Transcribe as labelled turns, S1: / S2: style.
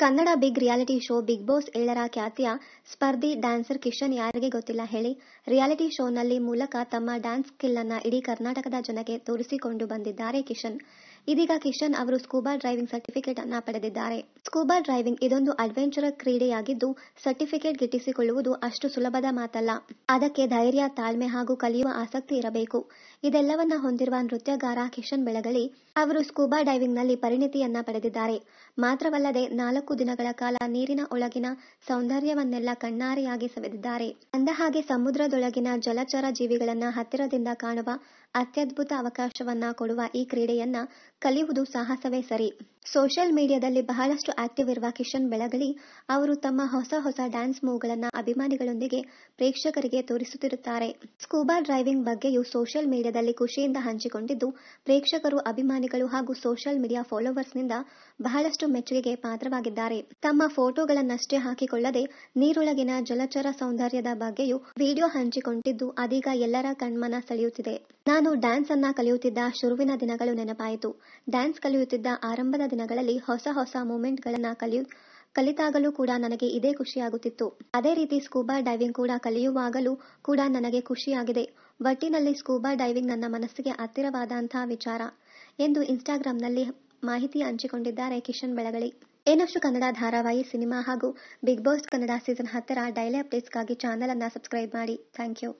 S1: Kannada big reality show Bigg Boss 7ರ ಖ್ಯಾತಿಯ ಸ್ಪರ್ಧಿ ಡ್ಯಾನ್ಸರ್ ಕಿಶನ್ ಯಾರಿಗೆ ಗೊತ್ತಿಲ್ಲ ಹೇಳಿ. ರಿಯಾಲಿಟಿ ಶೋನಲ್ಲಿ ಮೂಲಕ ತಮ್ಮ ಡ್ಯಾನ್ಸ್ ಸ್ಕಿಲ್ ಅನ್ನ ಇಡೀ ಕರ್ನಾಟಕದ ಜನಕ್ಕೆ ತೋರಿಸಿಕೊಂಡು ಬಂದಿದ್ದಾರೆ ಕಿಶನ್. ಇದೀಗ ಕಿಶನ್ ಅವರು ಸ್ಕೂಬಾ ಡ್ರೈವಿಂಗ್ ಸರ್ಟಿಫಿಕೇಟ್ ಅನ್ನ ಪಡೆದಿದ್ದಾರೆ. ಸ್ಕೂಬಾ ಡ್ರೈವಿಂಗ್ ಇದೊಂದು ಅಡ್ವೆಂಚರ್ ಕ್ರೀಡೆಯಾಗಿದ್ದು, ಸರ್ಟಿಫಿಕೇಟ್ ಗಿಟ್ಟಿಸಿಕೊಳ್ಳುವುದು ಅಷ್ಟು ಸುಲಭದ ಮಾತಲ್ಲ. ಅದಕ್ಕೆ ಧೈರ್ಯ, ತಾಳ್ಮೆ ಹಾಗೂ ಕಲಿಯುವ ಆಸಕ್ತಿ ಇರಬೇಕು. ಇದೆಲ್ಲವನ್ನ ಹೊಂದಿರುವ ನೃತ್ಯಗಾರ ಕಿಶನ್ ಬೆಳಗಲಿ ಅವರು ಸ್ಕೂಬಾ ಡೈವಿಂಗ್ ನಲ್ಲಿ ಪರಿಣಿತಿಯನ್ನ ಪಡೆದಿದ್ದಾರೆ. ಮಾತ್ರವಲ್ಲದೆ 4 ದಿನಗಳ ಕಾಲ ನೀರಿನ ಒಳಗಿನ ಸೌಂದರ್ಯವನ್ನೆಲ್ಲ ಕಣ್ಣಾರೆಯಾಗಿ ಸವಿದಿದ್ದಾರೆ. ಅಂದಹಾಗೆ ಸಮುದ್ರದೊಳಗಿನ ಜಲಚರ ಜೀವಿಗಳನ್ನ ಹತ್ತಿರದಿಂದ ಕಾಣುವ ಅತ್ಯದ್ಭುತ ಅವಕಾಶವನ್ನ ಕೊಡುವ ಈ ಕ್ರೀಡೆಯನ್ನ ಕಲಿಯುವುದು ಸಾಹಸವೇ ಸರಿ. ಸೋಷಿಯಲ್ ಮೀಡಿಯಾದಲ್ಲಿ ಬಹಳಷ್ಟು ಆಕ್ಟಿವ್ ಇರುವ ಕಿಶನ್ ಬೆಳಗಲಿ ಅವರು ತಮ್ಮ ಹೊಸ ಡ್ಯಾನ್ಸ್ ಮೂವ್ಗಳನ್ನ ಅಭಿಮಾನಿಗಳೊಂದಿಗೆ ಪ್ರೇಕ್ಷಕರಿಗೆ ತೋರಿಸುತ್ತಿರುತ್ತಾರೆ. ಸ್ಕೂಬಾ ಡ್ರೈವಿಂಗ್ ಬಗ್ಗೆಯೂ ಸೋಷಿಯಲ್ ಮೀಡಿಯಾದಲ್ಲಿ ಖುಷಿಯಿಂದ ಹಂಚಿಕೊಂಡಿದ್ದು, ಪ್ರೇಕ್ಷಕರು, ಅಭಿಮಾನಿಗಳು ಹಾಗೂ ಸೋಷಿಯಲ್ ಮೀಡಿಯಾ ಫಾಲೋವರ್ಸ್ನಿಂದ ಬಹಳಷ್ಟು ಮೆಚ್ಚುಗೆಗೆ ಪಾತ್ರವಾಗಿದ್ದಾರೆ. ತಮ್ಮ ಫೋಟೋಗಳನ್ನಷ್ಟೇ ಹಾಕಿಕೊಳ್ಳದೆ ನೀರೊಳಗಿನ ಜಲಚರ ಸೌಂದರ್ಯದ ಬಗ್ಗೆಯೂ ವಿಡಿಯೋ ಹಂಚಿಕೊಂಡಿದ್ದು ಅದೀಗ ಎಲ್ಲರ ಕಣ್ಮನ ಸೆಳೆಯುತ್ತಿದೆ. ನಾನು ಡ್ಯಾನ್ಸ್ ಅನ್ನ ಕಲಿಯುತ್ತಿದ್ದ ಶುರುವಿನ ದಿನಗಳು ನೆನಪಾಯಿತು. ಡ್ಯಾನ್ಸ್ ಕಲಿಯುತ್ತಿದ್ದ ಆರಂಭದ ದಿನಗಳಲ್ಲಿ ಹೊಸ ಮೂಮೆಂಟ್ಗಳನ್ನ ಕಲಿತಾಗಲೂ ಕೂಡ ನನಗೆ ಇದೇ ಖುಷಿಯಾಗುತ್ತಿತ್ತು. ಅದೇ ರೀತಿ ಸ್ಕೂಬಾ ಡೈವಿಂಗ್ ಕೂಡ ಕಲಿಯುವಾಗಲೂ ಕೂಡ ನನಗೆ ಖುಷಿಯಾಗಿದೆ. ಒಟ್ಟಿನಲ್ಲಿ ಸ್ಕೂಬಾ ಡೈವಿಂಗ್ ನನ್ನ ಮನಸ್ಸಿಗೆ ಹತ್ತಿರವಾದಂತಹ ವಿಚಾರ ಎಂದು ಇನ್ಸ್ಟಾಗ್ರಾಂನಲ್ಲಿ ಮಾಹಿತಿ ಹಂಚಿಕೊಂಡಿದ್ದಾರೆ ಕಿಶನ್ ಬೆಳಗಲಿ. ಇನ್ನಷ್ಟು ಕನ್ನಡ ಧಾರಾವಾಹಿ, ಸಿನಿಮಾ ಹಾಗೂ ಬಿಗ್ ಬಾಸ್ ಕನ್ನಡ ಸೀಸನ್ 10ರ ಡೈಲಿ ಅಪ್ಡೇಟ್ಸ್ಗಾಗಿ ಚಾನೆಲ್ ಅನ್ನ ಸಬ್ಸ್ಕ್ರೈಬ್ ಮಾಡಿ. Thank you.